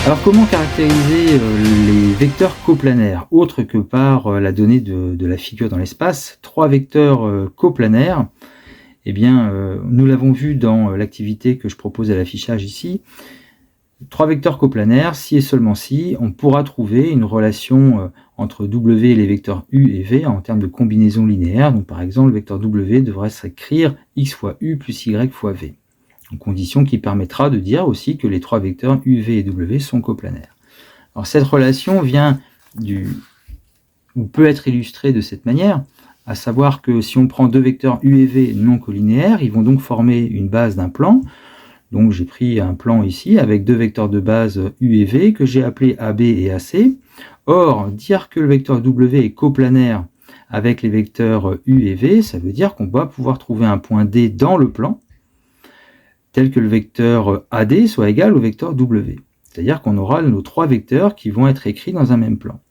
Alors comment caractériser les vecteurs coplanaires, autre que par la donnée de la figure dans l'espace? Trois vecteurs coplanaires, eh bien, nous l'avons vu dans l'activité que je propose à l'affichage ici. Trois vecteurs coplanaires, si et seulement si, on pourra trouver une relation entre W et les vecteurs U et V en termes de combinaison linéaire. Donc par exemple, le vecteur W devrait s'écrire x fois U plus Y fois V. Une condition qui permettra de dire aussi que les trois vecteurs U, V et W sont coplanaires. Alors cette relation vient ou peut être illustrée de cette manière, à savoir que si on prend deux vecteurs U et V non collinéaires, ils vont donc former une base d'un plan. Donc j'ai pris un plan ici avec deux vecteurs de base U et V que j'ai appelés AB et AC. Or, dire que le vecteur W est coplanaire avec les vecteurs U et V, ça veut dire qu'on va pouvoir trouver un point D dans le plan, tel que le vecteur AD soit égal au vecteur W. C'est-à-dire qu'on aura nos trois vecteurs qui vont être écrits dans un même plan.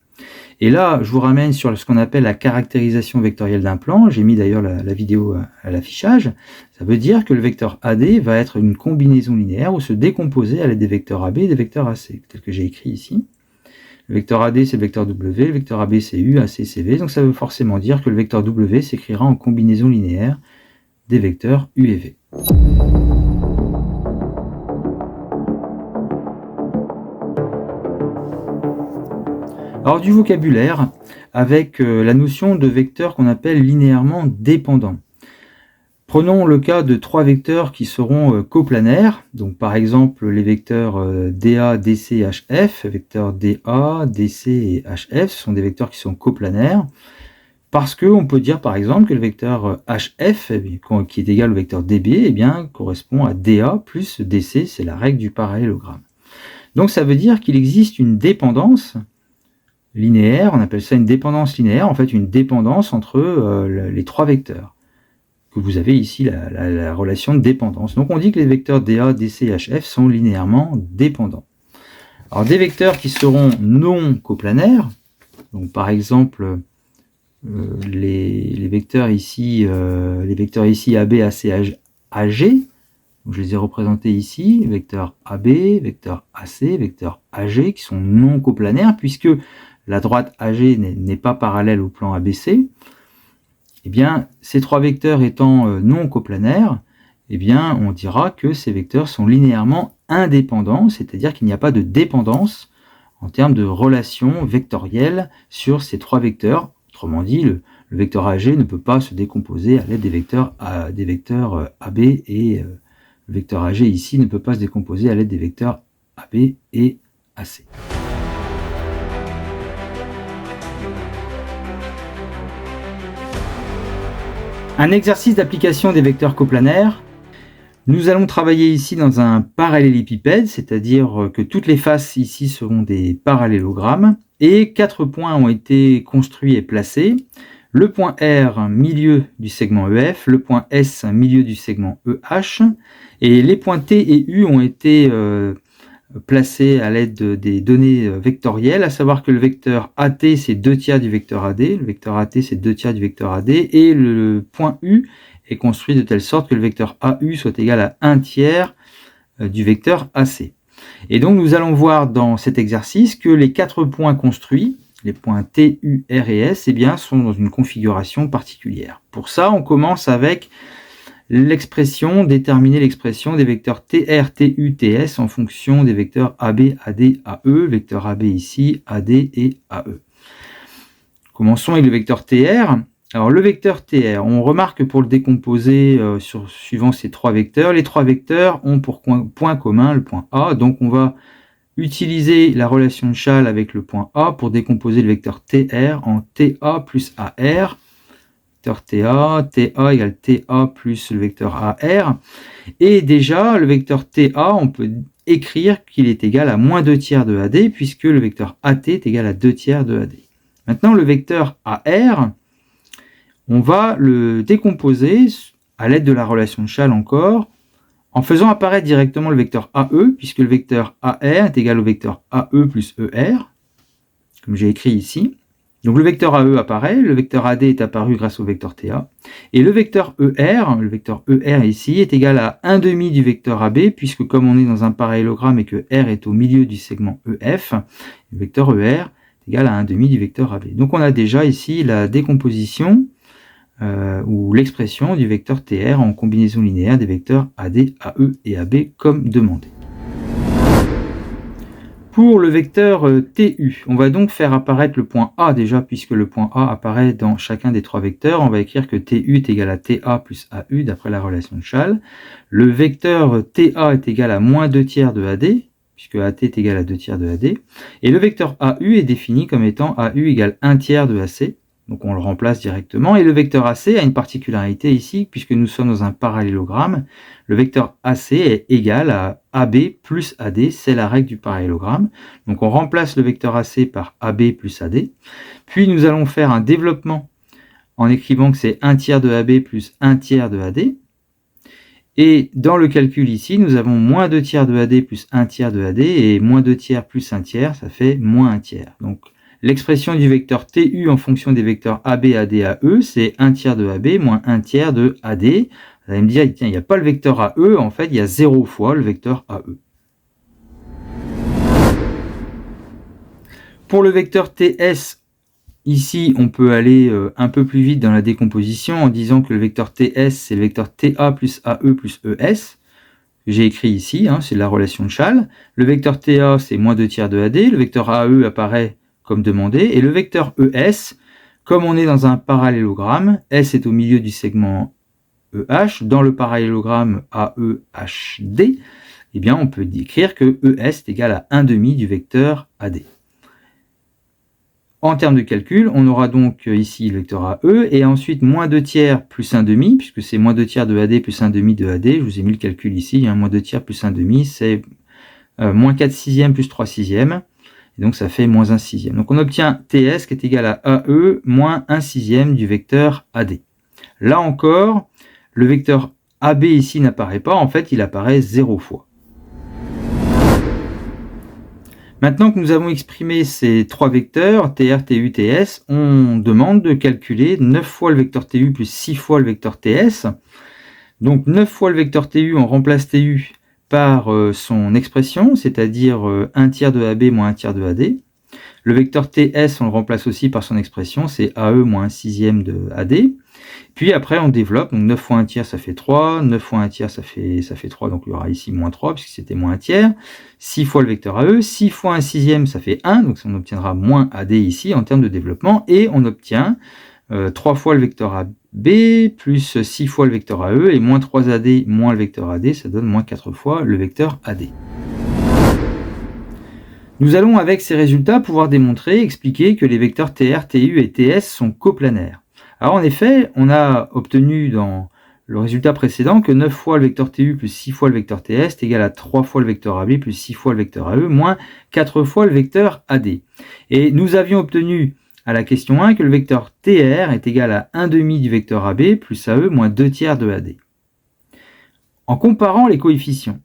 Et là, je vous ramène sur ce qu'on appelle la caractérisation vectorielle d'un plan. J'ai mis d'ailleurs la vidéo à l'affichage. Ça veut dire que le vecteur AD va être une combinaison linéaire ou se décomposer à l'aide des vecteurs AB et des vecteurs AC, tel que j'ai écrit ici. Le vecteur AD, c'est le vecteur W, le vecteur AB, c'est U, AC, c'est V. Donc ça veut forcément dire que le vecteur W s'écrira en combinaison linéaire des vecteurs U et V. Alors du vocabulaire avec la notion de vecteurs qu'on appelle linéairement dépendants. Prenons le cas de trois vecteurs qui seront coplanaires, donc par exemple les vecteurs DA, DC, HF, vecteurs DA, DC et HF, ce sont des vecteurs qui sont coplanaires, parce qu'on peut dire par exemple que le vecteur HF, qui est égal au vecteur DB, eh bien, correspond à DA plus DC, c'est la règle du parallélogramme. Donc ça veut dire qu'il existe une dépendance linéaire, on appelle ça une dépendance linéaire, en fait une dépendance entre les trois vecteurs, que vous avez ici la relation de dépendance. Donc on dit que les vecteurs DA, DC et HF sont linéairement dépendants. Alors des vecteurs qui seront non coplanaires, donc par exemple les vecteurs ici AB, AC, AG, donc je les ai représentés ici, vecteur AB, vecteur AC, vecteur AG, qui sont non coplanaires, puisque la droite AG n'est pas parallèle au plan ABC. Eh bien, ces trois vecteurs étant non coplanaires, eh bien, on dira que ces vecteurs sont linéairement indépendants, c'est-à-dire qu'il n'y a pas de dépendance en termes de relation vectorielle sur ces trois vecteurs. Autrement dit, le vecteur AG ne peut pas se décomposer à l'aide des vecteurs AB et le vecteur AG ici ne peut pas se décomposer à l'aide des vecteurs AB et AC. Un exercice d'application des vecteurs coplanaires. Nous allons travailler ici dans un parallélépipède, c'est-à-dire que toutes les faces ici seront des parallélogrammes, et 4 points ont été construits et placés. Le point R, milieu du segment EF, le point S, milieu du segment EH, et les points T et U ont été placés à l'aide des données vectorielles, à savoir que le vecteur AT c'est 2/3 du vecteur AD, le vecteur AT c'est 2/3 du vecteur AD, et le point U est construit de telle sorte que le vecteur AU soit égal à 1/3 du vecteur AC. Et donc nous allons voir dans cet exercice que les 4 points construits, les points T, U, R et S, eh bien, sont dans une configuration particulière. Pour ça, on commence avec déterminer l'expression des vecteurs TR, TU, TS en fonction des vecteurs AB, AD, AE, vecteur AB ici, AD et AE. Commençons avec le vecteur TR. Alors le vecteur TR, on remarque que pour le décomposer suivant ces trois vecteurs, les trois vecteurs ont pour point commun le point A, donc on va utiliser la relation de Chasles avec le point A pour décomposer le vecteur TR en TA plus AR. Vecteur TA égale TA plus le vecteur AR. Et déjà, le vecteur TA, on peut écrire qu'il est égal à moins 2/3 de AD, puisque le vecteur AT est égal à 2/3 de AD. Maintenant, le vecteur AR, on va le décomposer à l'aide de la relation de Chasles encore, en faisant apparaître directement le vecteur AE, puisque le vecteur AR est égal au vecteur AE plus ER, comme j'ai écrit ici. Donc le vecteur AE apparaît, le vecteur AD est apparu grâce au vecteur TA, et le vecteur ER ici est égal à 1 demi du vecteur AB, puisque comme on est dans un parallélogramme et que R est au milieu du segment EF, le vecteur ER est égal à 1 demi du vecteur AB. Donc on a déjà ici la décomposition ou l'expression du vecteur TR en combinaison linéaire des vecteurs AD, AE et AB comme demandé. Pour le vecteur TU, on va donc faire apparaître le point A déjà, puisque le point A apparaît dans chacun des trois vecteurs. On va écrire que TU est égal à TA plus AU d'après la relation de Schall. Le vecteur TA est égal à moins 2 tiers de AD, puisque AT est égal à 2 tiers de AD. Et le vecteur AU est défini comme étant AU égale 1 tiers de AC. Donc on le remplace directement. Et le vecteur AC a une particularité ici, puisque nous sommes dans un parallélogramme. Le vecteur AC est égal à AB plus AD, c'est la règle du parallélogramme. Donc on remplace le vecteur AC par AB plus AD. Puis nous allons faire un développement en écrivant que c'est 1 tiers de AB plus 1 tiers de AD. Et dans le calcul ici, nous avons moins 2 tiers de AD plus 1 tiers de AD, et moins 2 tiers plus 1 tiers, ça fait moins 1 tiers. Donc l'expression du vecteur TU en fonction des vecteurs AB, AD, AE, c'est 1 tiers de AB moins 1 tiers de AD. Vous allez me dire, tiens, il n'y a pas le vecteur AE, en fait, il y a 0 fois le vecteur AE. Pour le vecteur TS, ici, on peut aller un peu plus vite dans la décomposition en disant que le vecteur TS, c'est le vecteur TA plus AE plus ES. J'ai écrit ici, hein, c'est la relation de Schall. Le vecteur TA, c'est moins 2 tiers de AD. Le vecteur AE apparaît comme demandé. Et le vecteur ES, comme on est dans un parallélogramme, S est au milieu du segment EH, dans le parallélogramme AEHD, eh bien on peut écrire que ES est égal à 1 demi du vecteur AD. En termes de calcul, on aura donc ici le vecteur AE, et ensuite moins 2 tiers plus 1 demi, puisque c'est moins 2 tiers de AD plus 1 demi de AD. Je vous ai mis le calcul ici, hein, moins 2 tiers plus 1 demi, c'est moins 4 sixièmes plus 3 sixièmes. Et donc ça fait moins 1 sixième. Donc on obtient TS qui est égal à AE moins 1 sixième du vecteur AD. Là encore, le vecteur AB ici n'apparaît pas, en fait il apparaît 0 fois. Maintenant que nous avons exprimé ces trois vecteurs, TR, TU, TS, on demande de calculer 9 fois le vecteur TU plus 6 fois le vecteur TS. Donc 9 fois le vecteur TU, on remplace TU par son expression, c'est-à-dire 1 tiers de AB moins 1 tiers de AD. Le vecteur TS, on le remplace aussi par son expression, c'est AE moins 1 sixième de AD. Puis après, on développe, donc 9 fois 1 tiers, ça fait 3, 9 fois 1 tiers, ça fait 3, donc il y aura ici moins 3, puisque c'était moins 1 tiers. 6 fois le vecteur AE, 6 fois 1 sixième, ça fait 1, donc on obtiendra moins AD ici en termes de développement, et on obtient 3 fois le vecteur AB, plus 6 fois le vecteur AE, et moins 3 AD moins le vecteur AD, ça donne moins 4 fois le vecteur AD. Nous allons avec ces résultats pouvoir démontrer, expliquer que les vecteurs TR, TU et TS sont coplanaires. Alors en effet, on a obtenu dans le résultat précédent que 9 fois le vecteur TU plus 6 fois le vecteur TS est égal à 3 fois le vecteur AB plus 6 fois le vecteur AE moins 4 fois le vecteur AD. Et nous avions obtenu à la question 1 que le vecteur TR est égal à 1 demi du vecteur AB plus AE moins 2 tiers de AD. En comparant les coefficients,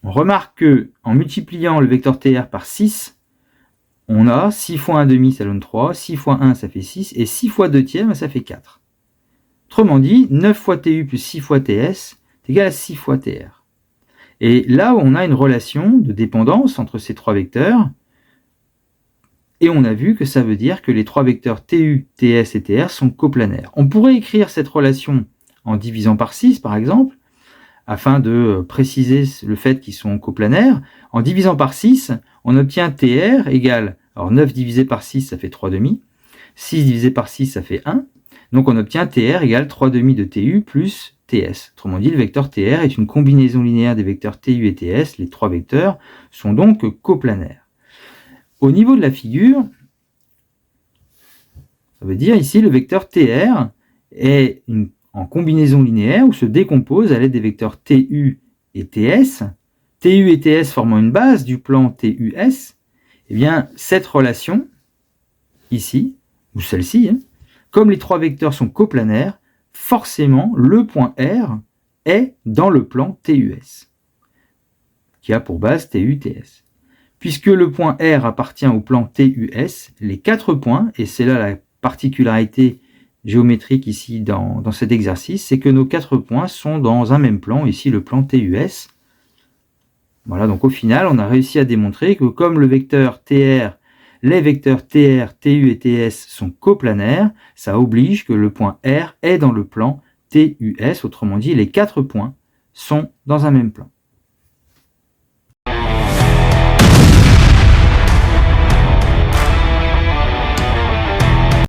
on remarque que en multipliant le vecteur TR par 6, on a 6 fois 1 demi, ça donne 3, 6 fois 1, ça fait 6, et 6 fois 2 tiers, ça fait 4. Autrement dit, 9 fois TU plus 6 fois TS est égal à 6 fois TR. Et là, on a une relation de dépendance entre ces trois vecteurs, et on a vu que ça veut dire que les trois vecteurs TU, TS et TR sont coplanaires. On pourrait écrire cette relation en divisant par 6, par exemple, afin de préciser le fait qu'ils sont coplanaires. En divisant par 6, on obtient TR égale, alors 9 divisé par 6, ça fait 3 demi, 6 divisé par 6, ça fait 1, donc on obtient TR égale 3 demi de TU plus TS. Autrement dit, le vecteur TR est une combinaison linéaire des vecteurs TU et TS, les trois vecteurs sont donc coplanaires. Au niveau de la figure, ça veut dire ici le vecteur TR est en combinaison linéaire ou se décompose à l'aide des vecteurs TU et TS. TU et TS formant une base du plan TUS, eh bien cette relation, ici, ou celle-ci, comme les trois vecteurs sont coplanaires, forcément le point R est dans le plan TUS, qui a pour base TU, TS. Puisque le point R appartient au plan TUS, les 4 points, et c'est là la particularité géométrique ici dans cet exercice, c'est que nos 4 points sont dans un même plan, ici le plan TUS. Voilà, donc au final, on a réussi à démontrer que comme le vecteur TR, les vecteurs TR, TU et TS sont coplanaires, ça oblige que le point R est dans le plan TUS, autrement dit, les 4 points sont dans un même plan.